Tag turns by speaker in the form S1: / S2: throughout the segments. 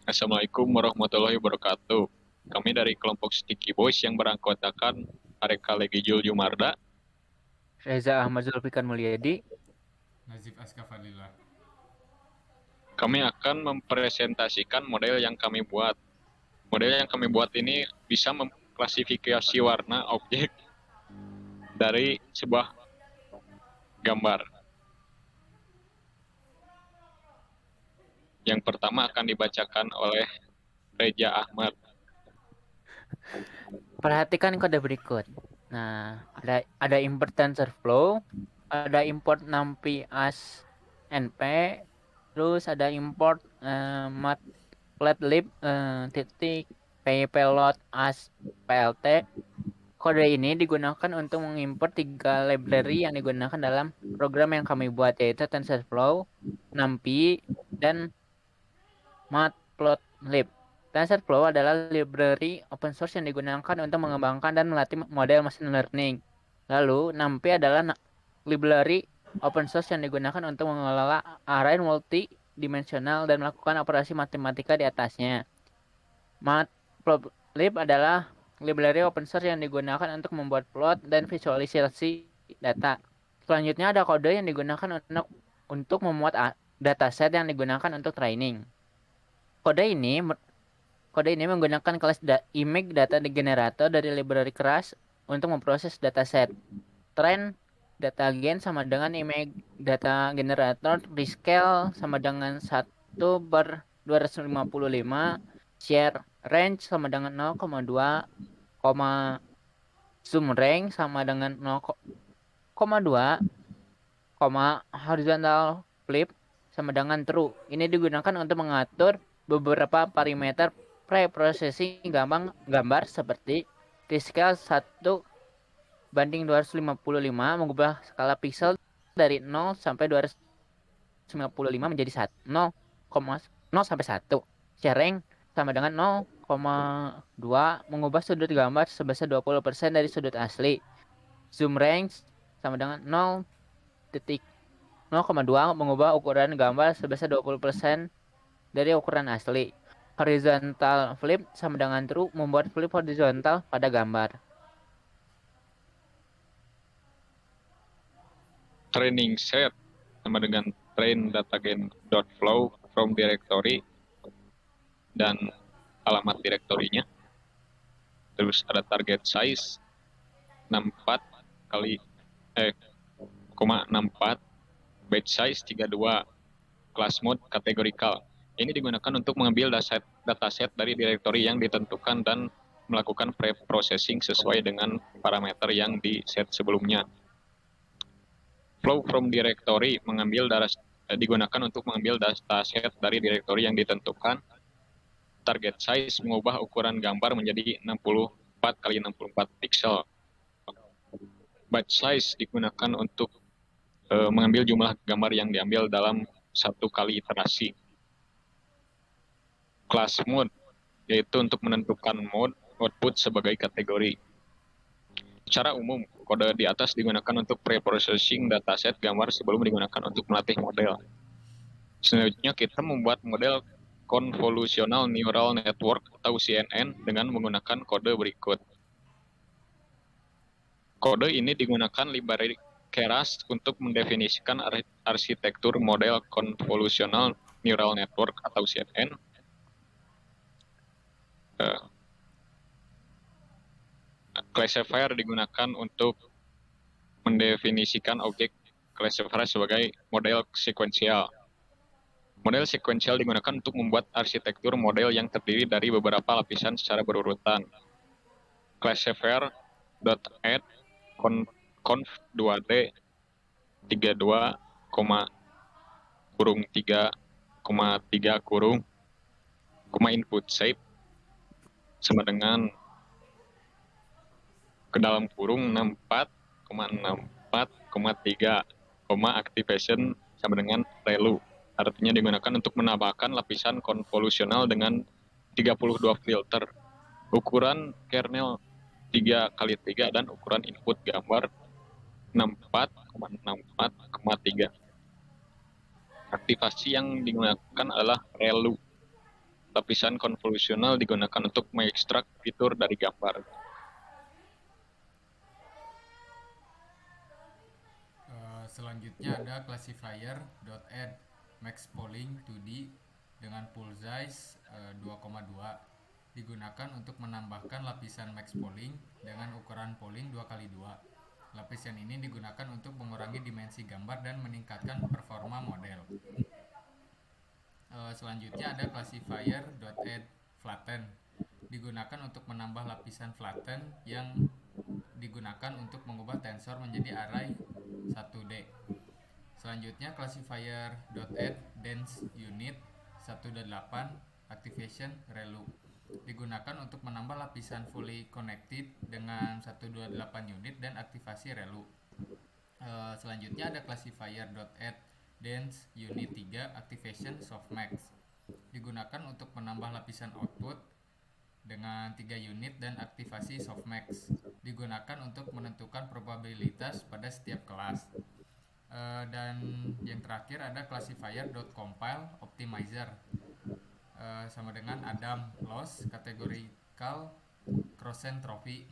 S1: Assalamualaikum warahmatullahi wabarakatuh. Kami dari kelompok Sticky Boys yang beranggotakan Areka Legijul Jumarda.
S2: Reza Ahmad Zulfikar Mulyadi.
S3: Najib Askafalillah.
S1: Kami akan mempresentasikan model yang kami buat. Model yang kami buat ini bisa mengklasifikasi warna objek dari sebuah gambar. Yang pertama akan dibacakan oleh Reza Ahmad.
S2: Perhatikan kode berikut. Nah, ada import TensorFlow, ada import NumPy as NP, terus ada import matplotlib titik pypelot as plt. Kode ini digunakan untuk mengimport tiga library yang digunakan dalam program yang kami buat, yaitu TensorFlow, NumPy, dan Matplotlib. TensorFlow adalah library open source yang digunakan untuk mengembangkan dan melatih model machine learning. Lalu, NumPy adalah library open source yang digunakan untuk mengelola array multidimensional dan melakukan operasi matematika di atasnya. Matplotlib adalah library open source yang digunakan untuk membuat plot dan visualisasi data. Selanjutnya ada kode yang digunakan untuk memuat dataset yang digunakan untuk training. Kode ini Kode ini menggunakan kelas image data generator dari library keras untuk memproses dataset. Train data gen sama dengan image data generator, rescale sama dengan 1/255, share range sama dengan 0,2, zoom range sama dengan 0,2, horizontal flip sama dengan true. Ini digunakan untuk mengatur beberapa parameter pre-processing gambar seperti T-scale 1:255 mengubah skala pixel dari 0 sampai 255 menjadi 1, 0, sampai 1. Sharing sama dengan 0,2 mengubah sudut gambar sebesar 20% dari sudut asli. Zoom range sama dengan 0,2 mengubah ukuran gambar sebesar 20% dari ukuran asli. Horizontal flip sama dengan true membuat flip horizontal pada gambar.
S1: Training set sama dengan train datagen.flow from directory dan alamat direktorinya. Terus ada target size 64 kali 64, batch size 32, class mode categorical. Ini digunakan untuk mengambil dataset dari direktori yang ditentukan dan melakukan pre-processing sesuai dengan parameter yang di set sebelumnya. Flow from directory digunakan untuk mengambil dataset dari direktori yang ditentukan. Target size mengubah ukuran gambar menjadi 64 kali 64 pixel. Batch size digunakan untuk mengambil jumlah gambar yang diambil dalam satu kali iterasi. Class mode yaitu untuk menentukan mode output sebagai kategori. Secara umum, kode di atas digunakan untuk pre-processing dataset gambar sebelum digunakan untuk melatih model. Selanjutnya kita membuat model Convolutional Neural Network atau CNN dengan menggunakan kode berikut. Kode ini digunakan library Keras untuk mendefinisikan arsitektur model Convolutional Neural Network atau CNN. Classifier digunakan untuk mendefinisikan objek classifier sebagai model sekuensial. Model sekuensial digunakan untuk membuat arsitektur model yang terdiri dari beberapa lapisan secara berurutan. Classifier.add conv 2D 32, kurung 3,3 kurung input shape sama dengan ke dalam kurung 64,64,3, activation sama dengan relu. Artinya digunakan untuk menambahkan lapisan konvolusional dengan 32 filter. Ukuran kernel 3x3 dan ukuran input gambar 64,64,3. Aktivasi yang digunakan adalah relu. Lapisan konvolusional digunakan untuk mengekstrak fitur dari gambar.
S3: Selanjutnya ada classifier.add max polling 2D dengan pool size 2,2 digunakan untuk menambahkan lapisan max polling dengan ukuran polling 2x2. Lapisan ini digunakan untuk mengurangi dimensi gambar dan meningkatkan performa model. Selanjutnya ada classifier.add flatten digunakan untuk menambah lapisan flatten yang digunakan untuk mengubah tensor menjadi array 1D. Selanjutnya classifier.add dense unit 1.8 activation relu digunakan untuk menambah lapisan fully connected dengan 128 unit dan aktivasi relu. Selanjutnya ada classifier.add dense unit 3 activation softmax digunakan untuk menambah lapisan output dengan 3 unit dan aktivasi softmax digunakan untuk menentukan probabilitas pada setiap kelas. Dan yang terakhir ada classifier.compile optimizer sama dengan Adam loss categorical cross entropy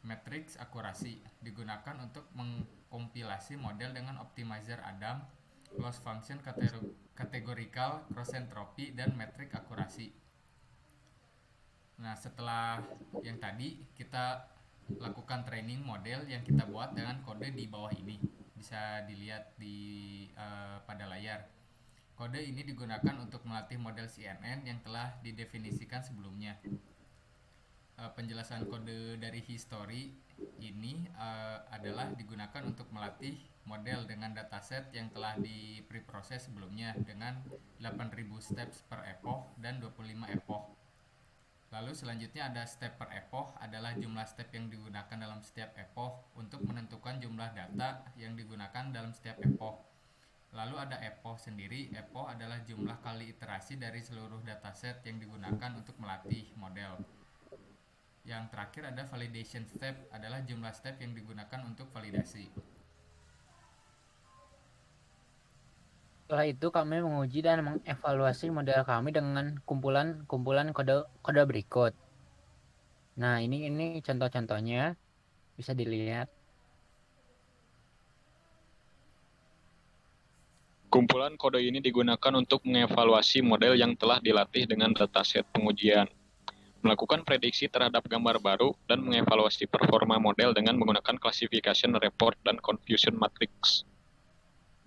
S3: matrix akurasi digunakan untuk mengkompilasi model dengan optimizer Adam loss function categorical cross entropy dan matrix akurasi. Nah, setelah yang tadi kita lakukan training model yang kita buat dengan kode di bawah ini. Bisa dilihat pada layar. Kode ini digunakan untuk melatih model CNN yang telah didefinisikan sebelumnya. Penjelasan kode dari history ini adalah digunakan untuk melatih model dengan dataset yang telah di preproses sebelumnya dengan 8000 steps per epoch dan 25 epoch. Lalu selanjutnya ada step per epoch adalah jumlah step yang digunakan dalam setiap epoch untuk menentukan jumlah data yang digunakan dalam setiap epoch. Lalu ada epoch sendiri. Epoch adalah jumlah kali iterasi dari seluruh dataset yang digunakan untuk melatih model. Yang terakhir ada validation step adalah jumlah step yang digunakan untuk validasi.
S2: Setelah itu kami menguji dan mengevaluasi model kami dengan kumpulan kode berikut. Nah, ini contoh-contohnya bisa dilihat.
S1: Kumpulan kode ini digunakan untuk mengevaluasi model yang telah dilatih dengan dataset pengujian, melakukan prediksi terhadap gambar baru, dan mengevaluasi performa model dengan menggunakan classification report dan confusion matrix.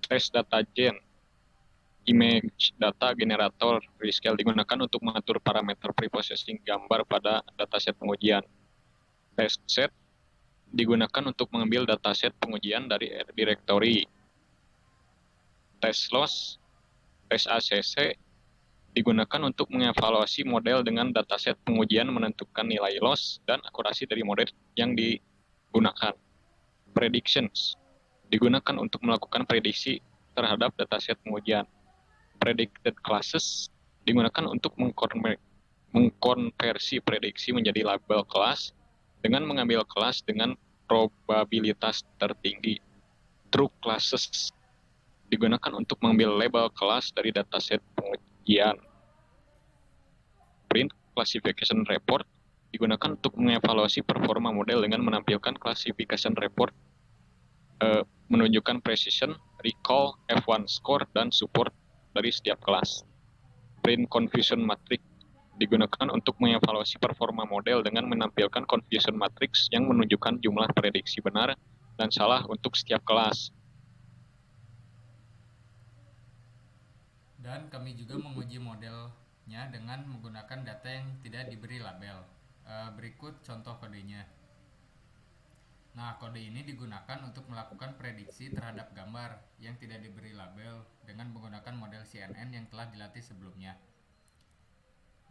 S1: Trace data gen, image data generator rescale digunakan untuk mengatur parameter preprocessing gambar pada dataset pengujian. Test set digunakan untuk mengambil dataset pengujian dari directory. Test loss, tes ACC digunakan untuk mengevaluasi model dengan dataset pengujian menentukan nilai loss dan akurasi dari model yang digunakan. Predictions digunakan untuk melakukan prediksi terhadap dataset pengujian. Predicted classes digunakan untuk mengkonversi prediksi menjadi label kelas dengan mengambil kelas dengan probabilitas tertinggi. True classes digunakan untuk mengambil label kelas dari dataset pengujian. Print classification report digunakan untuk mengevaluasi performa model dengan menampilkan classification report menunjukkan precision, recall, F1 score, dan support dari setiap kelas. Print confusion matrix digunakan untuk mengevaluasi performa model dengan menampilkan confusion matrix yang menunjukkan jumlah prediksi benar dan salah untuk setiap kelas.
S3: Dan kami juga menguji modelnya dengan menggunakan data yang tidak diberi label. Berikut contoh kodenya. Nah, kode ini digunakan untuk melakukan prediksi terhadap gambar yang tidak diberi label dengan menggunakan model CNN yang telah dilatih sebelumnya.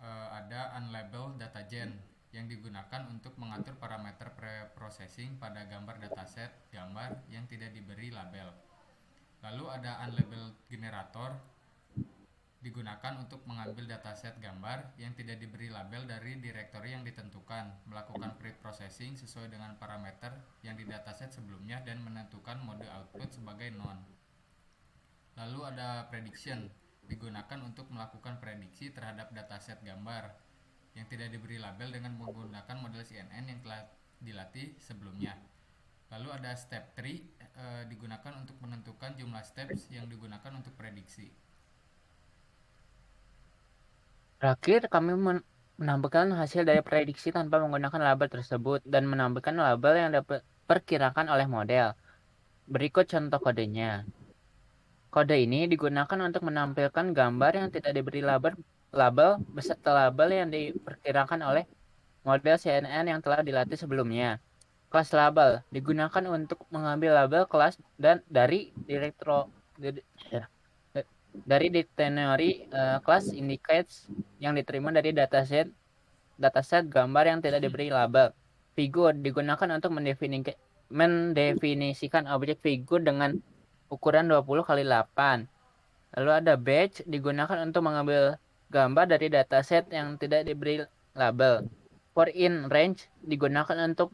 S3: Ada unlabeled data gen yang digunakan untuk mengatur parameter preprocessing pada gambar dataset gambar yang tidak diberi label. Lalu ada unlabeled generator digunakan untuk mengambil dataset gambar yang tidak diberi label dari directory yang ditentukan, melakukan preprocessing sesuai dengan parameter yang di dataset sebelumnya dan menentukan mode output sebagai none. Lalu ada prediction digunakan untuk melakukan prediksi terhadap dataset gambar yang tidak diberi label dengan menggunakan model CNN yang telah dilatih sebelumnya. Lalu ada step 3, digunakan untuk menentukan jumlah steps yang digunakan untuk prediksi.
S2: Terakhir, kami menampilkan hasil dari prediksi tanpa menggunakan label tersebut dan menampilkan label yang diperkirakan oleh model. Berikut contoh kodenya. Kode ini digunakan untuk menampilkan gambar yang tidak diberi label beserta label yang diperkirakan oleh model CNN yang telah dilatih sebelumnya. Kelas label digunakan untuk mengambil label kelas dan dari dictionary class indicates yang diterima dari dataset gambar yang tidak diberi label. Figur digunakan untuk mendefinisikan objek figur dengan ukuran 20 kali 8. Lalu ada batch digunakan untuk mengambil gambar dari dataset yang tidak diberi label. For in range digunakan untuk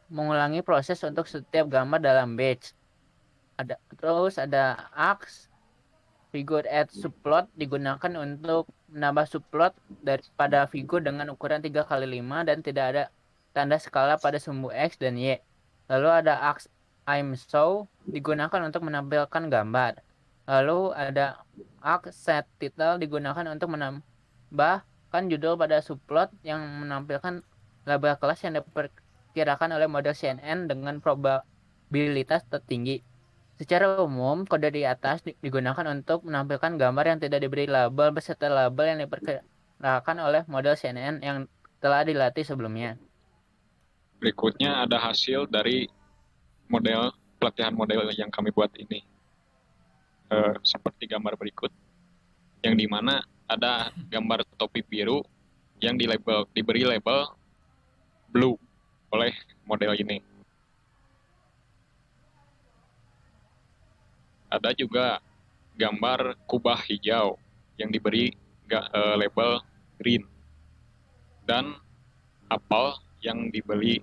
S2: mengulangi proses untuk setiap gambar dalam batch. Terus ada ax figur add subplot digunakan untuk menambah subplot daripada figur dengan ukuran 3 kali 5 dan tidak ada tanda skala pada sumbu X dan Y. Lalu ada ax I'm show digunakan untuk menampilkan gambar. Lalu ada ax set title digunakan untuk menambahkan judul pada subplot yang menampilkan label kelas yang diperkirakan oleh model CNN dengan probabilitas tertinggi. Secara umum, kode di atas digunakan untuk menampilkan gambar yang tidak diberi label beserta label yang diperkirakan oleh model CNN yang telah dilatih sebelumnya.
S1: Berikutnya ada hasil dari pelatihan model yang kami buat ini. Seperti gambar berikut, yang dimana ada gambar topi biru yang diberi label blue oleh model ini. Ada juga gambar kubah hijau yang diberi label green, dan apel yang diberi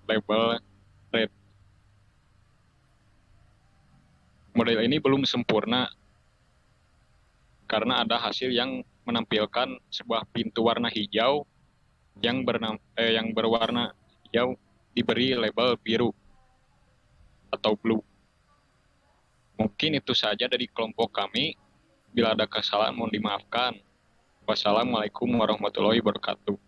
S1: label red. Model ini belum sempurna karena ada hasil yang menampilkan sebuah pintu warna hijau yang berwarna hijau diberi label biru atau blue. Mungkin itu saja dari kelompok kami. Bila ada kesalahan mohon dimaafkan. Wassalamualaikum warahmatullahi wabarakatuh.